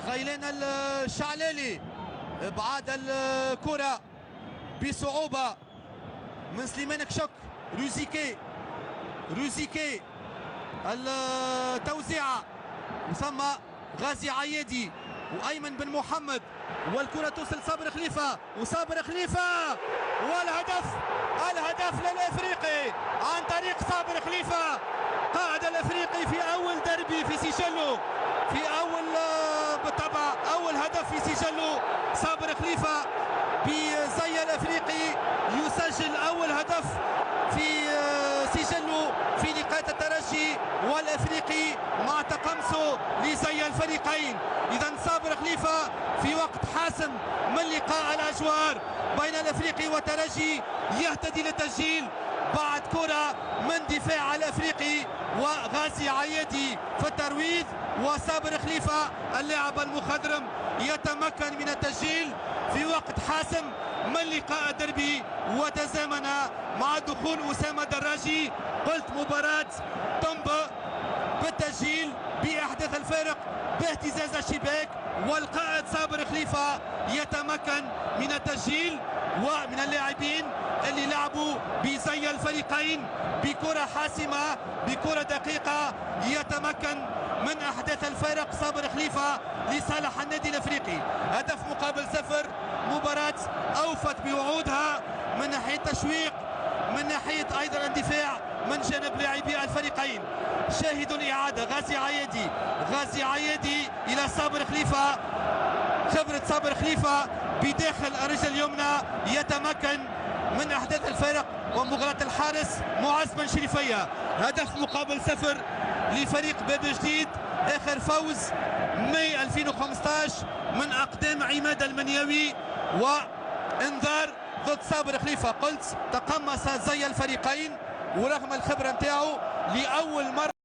غيلان الشعلالي ابعاد الكرة بصعوبة من سليمان كشك. روزيكي التوزيعة ثم غازي عيادي وايمن بن محمد، والكرة توصل صابر خليفة وصابر خليفة والهدف للافريقي عن طريق صابر خليفة، قائد الافريقي في اول دربي في سجله، في بالطبع اول هدف في سجله صابر خليفة بزي الافريقي، يسجل اول هدف في سجله في لقاء الترجي والافريقي مع تقمصه لزي الفريقين. اذا صابر خليفة في وقت حاسم من لقاء الاجوار بين الافريقي والترجي يهتدي للتسجيل بعد كرة من دفاع الافريقي وغازي عيادي في الترويض، وصابر خليفة اللاعب المخضرم يتمكن من التسجيل في وقت حاسم من لقاء الدربي. وتزامن مع دخول أسامة دراجي، قلت مباراة تنبأ بالتسجيل بأحداث الفارق باهتزاز الشباك، والقائد صابر خليفة يتمكن من التسجيل، ومن اللاعبين اللي لعبوا بزي الفريقين بكرة حاسمة بكرة دقيقة يتمكن من أحداث الفارق صابر خليفة لصالح النادي الأفريقي. هدف مقابل 0، مباراة أوفت بوعودها من ناحية تشويق، من ناحية أيضا اندفاع من جانب لاعبي الفريقين. شاهدوا الإعادة، غازي عيادي إلى صابر خليفة، خبرة صابر خليفة بداخل الرجل اليمنى يتمكن من أحداث الفارق ومغلاة الحارس معز بن شريفية. هدف مقابل 0 لفريق باب جديد، آخر فوز ماي 2015 من أقدام عماد المنيوي، وانذار ضد صابر خليفة. قلت تقمص زي الفريقين ورغم الخبرة نتاعو لأول مرة